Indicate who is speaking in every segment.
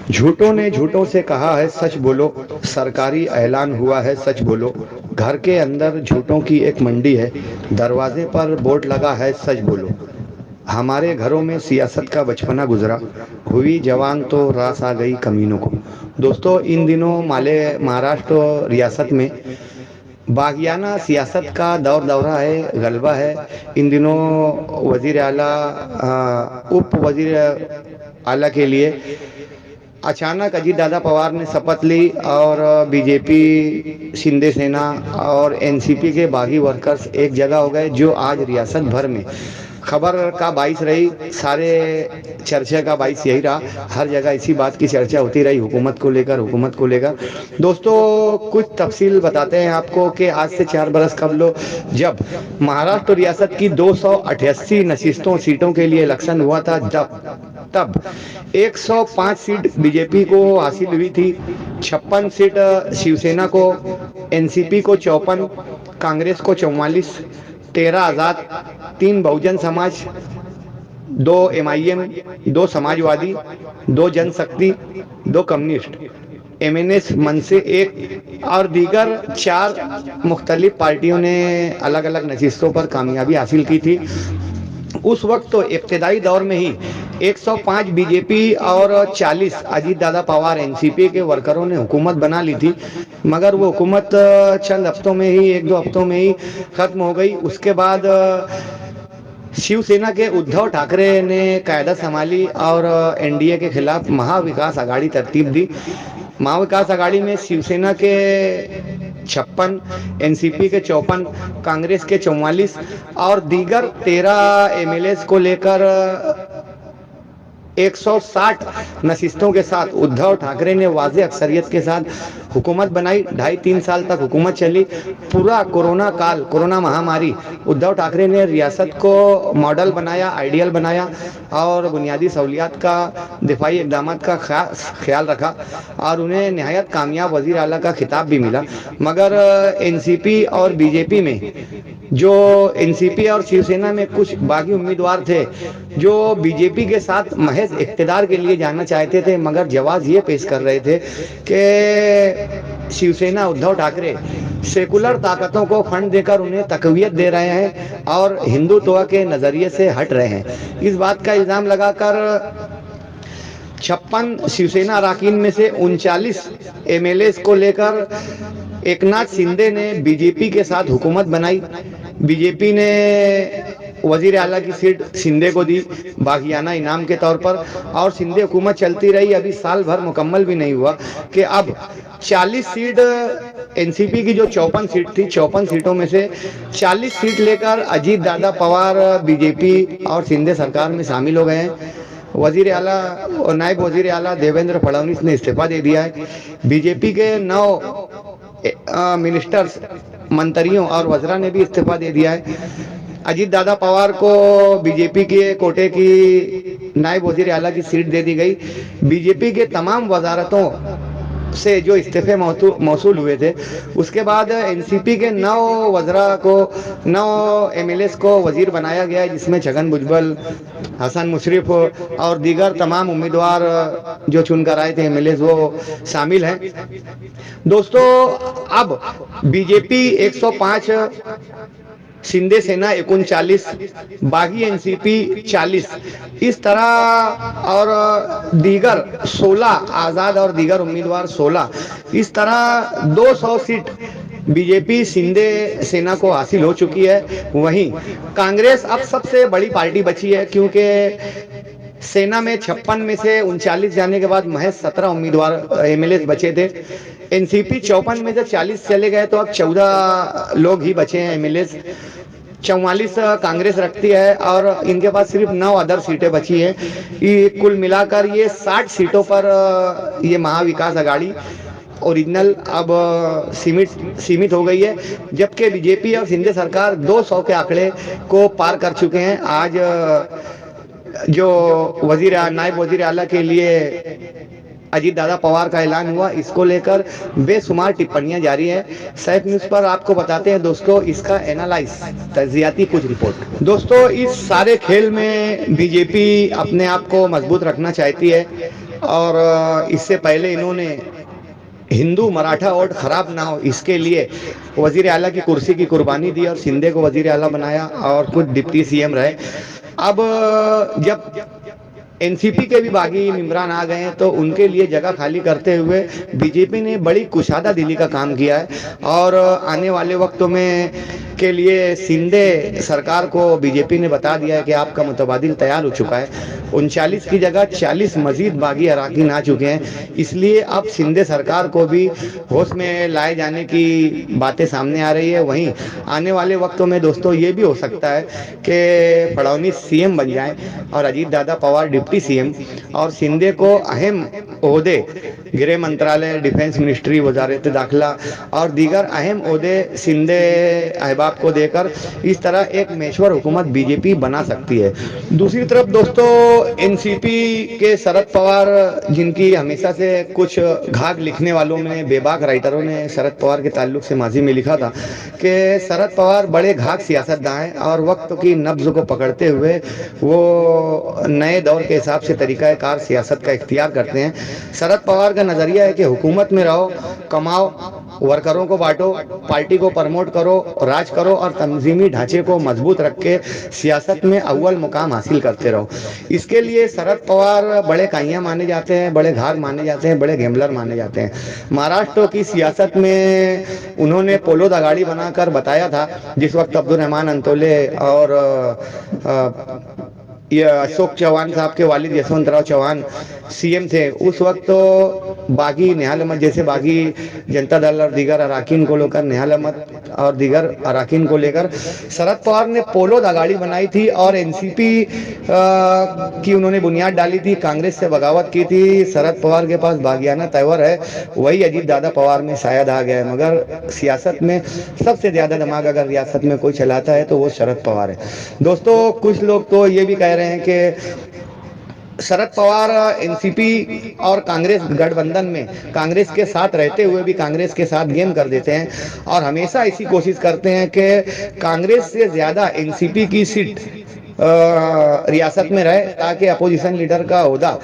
Speaker 1: झूठों ने झूठों से कहा है सच बोलो, सरकारी ऐलान हुआ है सच बोलो। घर के अंदर झूठों की एक मंडी है, दरवाजे पर बोर्ड लगा है सच बोलो। हमारे घरों में सियासत का बचपना गुजरा, हुई जवान तो रास आ गई कमीनों को। दोस्तों, इन दिनों माले महाराष्ट्र रियासत में बागियाना सियासत का दौर दौरा है, गलबा है। इन दिनों वजीर आला, उप वजीर आला के लिए अचानक अजीत दादा पवार ने शपथ ली और बीजेपी, शिंदे सेना और एनसीपी के बागी वर्कर्स एक जगह हो गए, जो आज रियासत भर में खबर का बाइस रही। सारे चर्चा का बाइस यही रहा, हर जगह इसी बात की चर्चा होती रही, हुकूमत को लेकर, हुकूमत को लेकर। दोस्तों, कुछ तफसील बताते हैं आपको कि आज से 4 बरस कबल जब महाराष्ट्र रियासत की 288 नशिस्तों सीटों के लिए इलेक्शन हुआ था, तब 105 सीट बीजेपी को हासिल हुई थी, 56 सीट शिवसेना को, एनसीपी को 54, कांग्रेस को 44, 13 आज़ाद, 3 बहुजन समाज, 2 एमआईएम, 2 समाजवादी, 2 जनशक्ति, 2 कम्युनिस्ट, एमएनएस मन से 1 और दीगर 4 मुख्तलिफ पार्टियों ने अलग अलग नशिस्तों पर कामयाबी हासिल की थी। उस वक्त तो इब्तदाई दौर में ही 105 बीजेपी और 40 अजीत दादा पवार एनसीपी के वर्करों ने हुकूमत बना ली थी, मगर वो हुकूमत चंद हफ्तों में ही, 1-2 हफ्तों में ही खत्म हो गई। उसके बाद शिवसेना के उद्धव ठाकरे ने कायदा संभाली और एनडीए के खिलाफ महाविकास आघाड़ी तरतीब दी। महाविकास आघाड़ी में शिवसेना के 56, एनसीपी के 54, कांग्रेस के 44 और दीगर 13 एमएलएस को लेकर 160 नशिस्तों के साथ उद्धव ठाकरे ने वाज़े अक्सरियत के साथ हुकूमत बनाई। 2.5-3 साल तक हुकूमत चली। पूरा कोरोना काल, कोरोना महामारी, उद्धव ठाकरे ने रियासत को मॉडल बनाया, आइडियल बनाया और बुनियादी सहूलियात का, दिफाई इक़दामात का ख्याल रखा और उन्हें नहायत कामयाब वज़ीर आला का खिताब भी मिला। मगर एनसीपी और बीजेपी में, जो एनसीपी और शिवसेना में कुछ बागी उम्मीदवार थे जो बीजेपी के साथ महज इख्तिदार के लिए जाना चाहते थे, मगर जवाब ये पेश कर रहे थे कि शिवसेना, उद्धव ठाकरे सेकुलर ताकतों को फंड देकर उन्हें तकवीत दे रहे हैं और हिंदुत्व के नज़रिए से हट रहे हैं। इस बात का इल्ज़ाम लगाकर 56 शिवसेना अरकान में से 39 एमएलएस को लेकर एकनाथ शिंदे ने बीजेपी के साथ हुकूमत बनाई। बीजेपी ने वजीर आला की सीट शिंदे को दी बागियाना इनाम के तौर पर और शिंदे हुकूमत चलती रही। अभी साल भर मुकम्मल भी नहीं हुआ कि अब 40 सीट एनसीपी की, जो 54 सीट थी, 54 सीटों में से 40 सीट लेकर अजीत दादा पवार बीजेपी और शिंदे सरकार में शामिल हो गए हैं। वजीर आला और नायब वजीर आला देवेंद्र फडणवीस ने इस्तीफा दे दिया है। बीजेपी के 9 मिनिस्टर्स, मंत्रियों और वज़रा ने भी इस्तीफा दे दिया है। अजीत दादा पवार को बीजेपी के कोटे की नायब वजीर आला की सीट दे दी गई। बीजेपी के तमाम वजारतों से जो इस्तीफे मौसूल हुए थे, उसके बाद एनसीपी के 9 वज़रा को, 9 एमएलएस को वजीर बनाया गया है, जिसमें छगन भुजबल, हसन मुशर्रफ और दीगर तमाम उम्मीदवार जो चुनकर आए थे एमएलएस, वो शामिल हैं। दोस्तों, अब बीजेपी 105, शिंदे सेना 39, बागी एनसीपी 40, इस तरह और दीगर 16 आज़ाद और दीगर उम्मीदवार 16, इस तरह 200 सीट बीजेपी शिंदे सेना को हासिल हो चुकी है। वहीं कांग्रेस अब सबसे बड़ी पार्टी बची है, क्योंकि सेना में 56 में से 39 जाने के बाद महज 17 उम्मीदवार एमएलए बचे थे। एनसीपी 54 में से 40 चले गए, तो अब 14 लोग ही बचे हैं एमएलए। 44 कांग्रेस रखती है और इनके पास सिर्फ 9 अदर सीटें बची हैं। ये कुल मिलाकर ये 60 सीटों पर ये महाविकास आघाड़ी ओरिजिनल अब सीमित हो गई है, जबकि बीजेपी और शिंदे सरकार 200 के आंकड़े को पार कर चुके हैं। आज जो नायब वजीर आला के लिए अजीत दादा पवार का ऐलान हुआ, इसको लेकर बेशुमार टिप्पणियां जारी हैं। सैफ न्यूज़ पर आपको बताते हैं दोस्तों इसका एनालाइज, तजियाती कुछ रिपोर्ट। दोस्तों, इस सारे खेल में बीजेपी अपने आप को मजबूत रखना चाहती है। और इससे पहले इन्होंने हिंदू मराठा वोट खराब ना हो इसके लिए वजीर आला की कुर्सी की कुर्बानी दी और शिंदे को वजीर आला बनाया और खुद डिप्टी सीएम रहे। अब जब एनसीपी के भी बागी मेंबरान आ गए हैं तो उनके लिए जगह खाली करते हुए बीजेपी ने बड़ी कुशादा दिली का काम किया है और आने वाले वक्तों में के लिए शिंदे सरकार को बीजेपी ने बता दिया है कि आपका मुतबादिल तैयार हो चुका है। 39 की जगह 40 मजीद बागी अराकीन आ चुके हैं, इसलिए अब शिंदे सरकार को भी होश में लाए जाने की बातें सामने आ रही है। वहीं आने वाले वक्तों में दोस्तों ये भी हो सकता है कि फडणवीस सीएम बन जाए और अजीत दादा पवार डिप्टी सीएम और शिंदे को अहम ओहदे गृह मंत्रालय, डिफेंस मिनिस्ट्री, वजारत दाखिला और दीगर अहम ओहदे शिंदे अहबाब को देकर इस तरह एक मेशवर हुकूमत बीजेपी बना सकती है। दूसरी तरफ दोस्तों एनसीपी के शरद पवार, जिनकी हमेशा से कुछ घाघ लिखने वालों में, बेबाक राइटरों ने शरद पवार के ताल्लुक से माजी में लिखा था कि शरद पवार बड़े घाघ सियासतदान हैं और वक्त की नब्ज को पकड़ते हुए वो नए दौर के हिसाब से तरीक़ाकार सियासत का इख्तियार करते हैं। शरद पवार का नज़रिया है कि हुकूमत में रहो, कमाओ, वर्करों को बांटो, पार्टी को प्रमोट करो, राज करो और तंजीमी ढांचे को मजबूत रख के सियासत में अव्वल मुकाम हासिल करते रहो। इसके लिए शरद पवार बड़े काइयाँ माने जाते हैं, बड़े घाघ माने जाते हैं, बड़े गेमलर माने जाते हैं। महाराष्ट्र की सियासत में उन्होंने पोलो दगाड़ी बनाकर बताया था, जिस वक्त अब्दुल रहमान अंतोले और ये अशोक चौहान साहब के वालिद यशवंतराव चौहान सीएम थे, उस वक्त तो बागी नेहाल अहमद जैसे बागी जनता दल और दीगर अराकीन को लेकर, नेहाल अहमद और दीगर अराकीन को लेकर शरद पवार ने पोलो दगाड़ी बनाई थी और एनसीपी की उन्होंने बुनियाद डाली थी, कांग्रेस से बगावत की थी। शरद पवार के पास बागियाना तेवर है, वही अजीत दादा पवार में शायद आ गया है, मगर सियासत में सबसे ज़्यादा दिमाग अगर रियासत में कोई चलाता है तो वो शरद पवार है। दोस्तों कुछ लोग तो ये भी कह रहे हैं कि शरद पवार एनसीपी और कांग्रेस गठबंधन में कांग्रेस के साथ रहते हुए भी कांग्रेस के साथ गेम कर देते हैं और हमेशा ऐसी कोशिश करते हैं कि कांग्रेस से ज़्यादा एनसीपी की सीट रियासत में रहे, ताकि अपोजिशन लीडर का ओहदा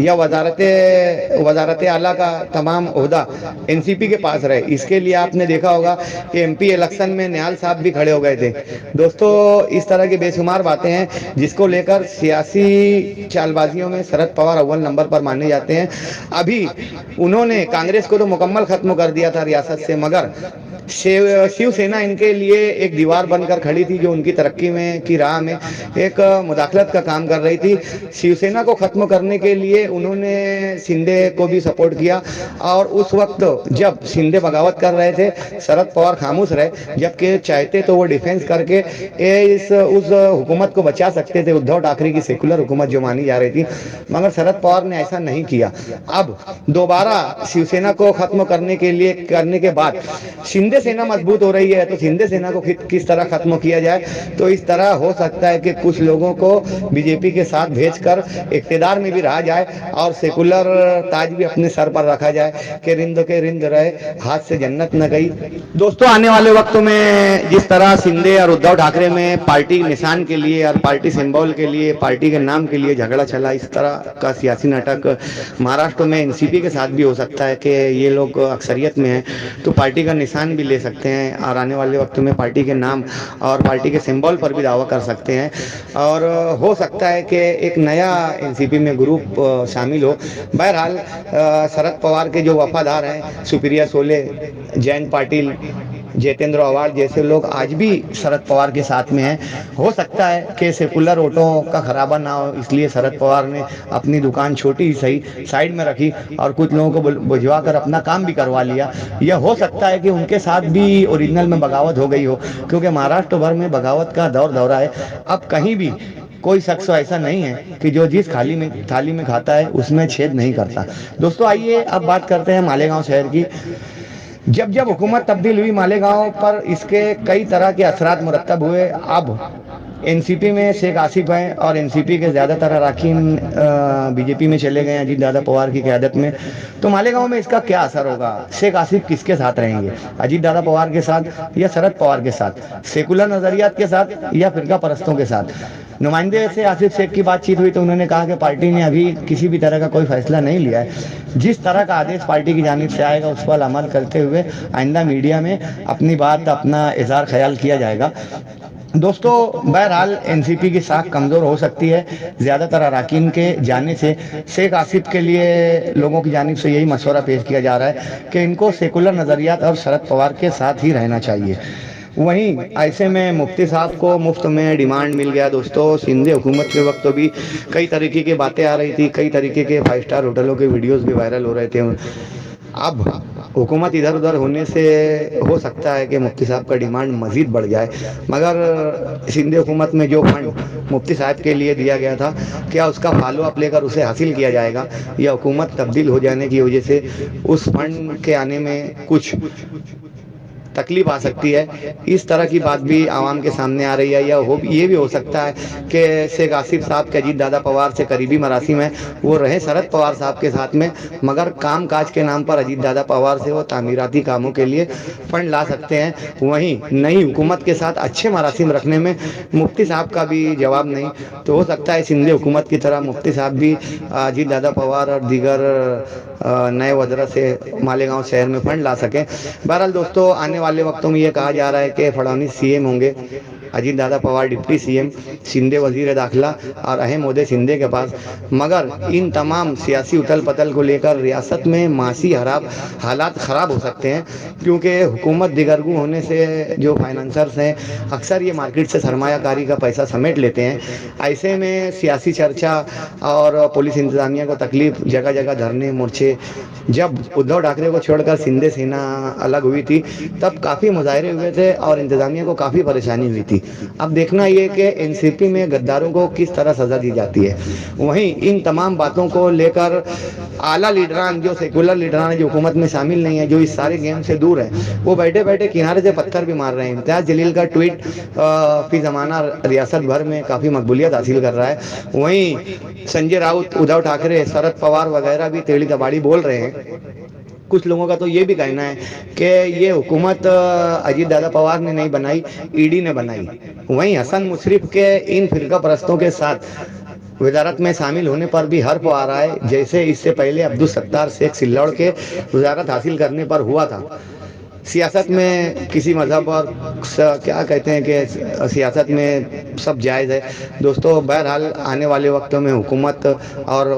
Speaker 1: या वजारत आला का तमाम ओहदा एनसीपी के पास रहे। इसके लिए आपने देखा होगा कि एमपी इलेक्शन में निहाल साहब भी खड़े हो गए थे। दोस्तों इस तरह की बेशुमार बातें हैं जिसको लेकर सियासी चालबाजियों में शरद पवार अव्वल नंबर पर माने जाते हैं। अभी उन्होंने कांग्रेस को तो मुकम्मल खत्म कर दिया था रियासत से, मगर शिवसेना इनके लिए एक दीवार बनकर खड़ी थी जो उनकी तरक्की में की राह में एक मुदाखलत का काम कर रही थी। शिवसेना को खत्म करने के लिए उन्होंने शिंदे को भी सपोर्ट किया और उस वक्त जब शिंदे बगावत कर रहे थे शरद पवार खामोश रहे, जबकि चाहते तो वो डिफेंस करके उस हुकूमत को बचा सकते थे, उद्धव ठाकरे की सेकुलर हुकूमत जो मानी जा रही थी, मगर शरद पवार ने ऐसा नहीं किया। अब दोबारा शिवसेना को खत्म करने के बाद शिंदे सेना मजबूत हो रही है, तो शिंदे सेना को किस तरह खत्म किया जाए, तो इस तरह हो सकता है कि कुछ लोगों को बीजेपी के साथ भेजकर इख्तिदार में भी रहा जाए और सेकुलर ताज भी अपने सर पर रखा जाए कि रिंद के रिंद रहे, हाथ से जन्नत न गई। दोस्तों आने वाले वक्तों में जिस तरह शिंदे और उद्धव ठाकरे में पार्टी निशान के लिए और पार्टी सिंबल के लिए, पार्टी के नाम के लिए झगड़ा चला, इस तरह का सियासी नाटक महाराष्ट्र में एनसीपी के साथ भी हो सकता है कि ये लोग अक्सरियत में हैं तो पार्टी का निशान भी ले सकते हैं और आने वाले वक्त में पार्टी के नाम और पार्टी के सिंबल पर भी दावा कर सकते हैं और हो सकता है कि एक नया एनसीपी में ग्रुप शामिल हो। बहरहाल शरद पवार के जो वफादार हैं, सुप्रिया सोले, जयंत पाटिल, जितेंद्र आव्हाड जैसे लोग आज भी शरद पवार के साथ में हैं। हो सकता है कि सेकुलर वोटों का खराबा ना हो, इसलिए शरद पवार ने अपनी दुकान छोटी ही सही साइड में रखी और कुछ लोगों को बुझवा कर अपना काम भी करवा लिया। यह हो सकता है कि उनके साथ भी ओरिजिनल में बगावत हो गई हो, क्योंकि महाराष्ट्र भर में बगावत का दौरा है। अब कहीं भी कोई शख्स ऐसा नहीं है कि जो जिस थाली में खाता है उसमें छेद नहीं करता। दोस्तों आइए अब बात करते हैं मालेगांव शहर की। जब हुकूमत तब्दील हुई मालेगांव पर इसके कई तरह के असरात मुरत्तब हुए। अब एनसीपी में शेख आसिफ हैं और एनसीपी के ज़्यादातर अरकान बीजेपी में चले गए हैं अजीत दादा पवार की क़यादत में। तो मालेगांव में इसका क्या असर होगा? शेख आसिफ किसके साथ रहेंगे? अजीत दादा पवार के साथ या शरद पवार के साथ? सेकुलर नज़रियात के साथ या फिरका परस्तों के साथ? नुमाइंदे से आसिफ शेख की बातचीत हुई तो उन्होंने कहा कि पार्टी ने अभी किसी भी तरह का कोई फैसला नहीं लिया है। जिस तरह का आदेश पार्टी की जानिब से आएगा उस पर अमल करते हुए आइंदा मीडिया में अपनी बात, अपना इज़हार ख्याल किया जाएगा। दोस्तों, बहरहाल एनसीपी की साख कमज़ोर हो सकती है ज़्यादातर अरकान के जाने से। शेख आसिफ के लिए लोगों की जानिब से यही मशवरा पेश किया जा रहा है कि इनको सेकुलर नज़रियात और शरद पवार के साथ ही रहना चाहिए। वहीं ऐसे में मुफ्ती साहब को मुफ्त में डिमांड मिल गया। दोस्तों, सिंधी हुकूमत के वक्त तो भी कई तरीके की बातें आ रही थी, कई तरीके के 5 स्टार होटलों के वीडियोस भी वायरल हो रहे थे। अब हुकूमत इधर उधर होने से हो सकता है कि मुफ्ती साहब का डिमांड मज़ीद बढ़ जाए, मगर सिंधी हुकूमत में जो फंड मुफ्ती साहब के लिए दिया गया था, क्या उसका फॉलो अप लेकर उसे हासिल किया जाएगा या हुकूमत तब्दील हो जाने की वजह से उस फंड के आने में कुछ तकलीफ आ सकती है? इस तरह की बात भी आवाम के सामने आ रही है। या ये भी हो सकता है कि शेख आसिफ साहब के अजीत दादा पवार से करीबी मरासिम है, वो रहे शरद पवार साहब के साथ में, मगर काम काज के नाम पर अजीत दादा पवार से वो तामीराती कामों के लिए फंड ला सकते हैं। वहीं नई हुकूमत के साथ अच्छे मरासिम रखने में मुफ्ती साहब का भी जवाब नहीं। तो हो सकता है सिंधी हुकूमत की तरह मुफ्ती साहब भी अजीत दादा पवार और दीगर नए वज़रा से मालेगांव शहर में फंड ला सकें। बहरहाल दोस्तों, आने वाले वक्तों में ये कहा जा रहा है कि फडणवीस सीएम होंगे, अजीत दादा पवार डिप्टी सीएम, शिंदे वजीर दाखिला और अहम ओहदे शिंदे के पास। मगर इन तमाम सियासी उथल पथल को लेकर रियासत में मासी हालात ख़राब हो सकते हैं, क्योंकि हुकूमत दिगरगू होने से जो फाइनेंसर्स हैं अक्सर ये मार्केट से सरमायाकारी का पैसा समेट लेते हैं। ऐसे में सियासी चर्चा और पुलिस इंतज़ामिया को तकलीफ, जगह जगह धरने मोर्चे। जब उद्धव ठाकरे को छोड़कर शिंदे सेना अलग हुई थी तब काफ़ी मुजाहरे हुए थे और इंतज़ामिया को काफ़ी परेशानी हुई थी। अब देखना ये कि एनसीपी में गद्दारों को किस तरह सज़ा दी जाती है। वहीं इन तमाम बातों को लेकर आला लीडरान, जो सेकुलर लीडरान है, जो हुकूमत में शामिल नहीं है, जो इस सारे गेम से दूर है, वो बैठे बैठे किनारे से पत्थर भी मार रहे हैं। इम्तियाज़ जलील का ट्वीट फी ज़माना रियासत भर में काफ़ी मकबूलियत हासिल कर रहा है। वहीं संजय राउत, उद्धव ठाकरे, शरद पवार वगैरह भी टेढ़ी दबाड़ी बोल रहे हैं। कुछ लोगों का तो ये भी कहना है कि ये हुकूमत अजीत दादा पवार ने नहीं बनाई, ईडी ने बनाई। वहीं हसन मुशर्रफ के इन फिरका परस्तों के साथ वजारत में शामिल होने पर भी हर्फ आ रहा है, जैसे इससे पहले अब्दुल सत्तार शेख सिल्लौड़ के वजारत हासिल करने पर हुआ था। सियासत में किसी मज़हब और क्या कहते हैं कि सियासत में सब जायज़ है। दोस्तों, बहरहाल आने वाले वक्तों में हुकूमत और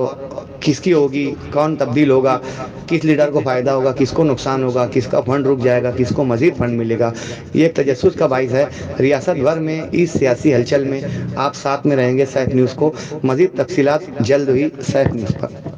Speaker 1: किसकी होगी, कौन तब्दील होगा, किस लीडर को फ़ायदा होगा, किसको नुकसान होगा, किसका फंड रुक जाएगा, किसको मज़ीद फंड मिलेगा, ये एक तजस्सुस का बाइस है। रियासत भर में इस सियासी हलचल में आप साथ में रहेंगे सैफ न्यूज़ को। मज़ीद तफसीलात जल्द ही सैफ न्यूज़ पर।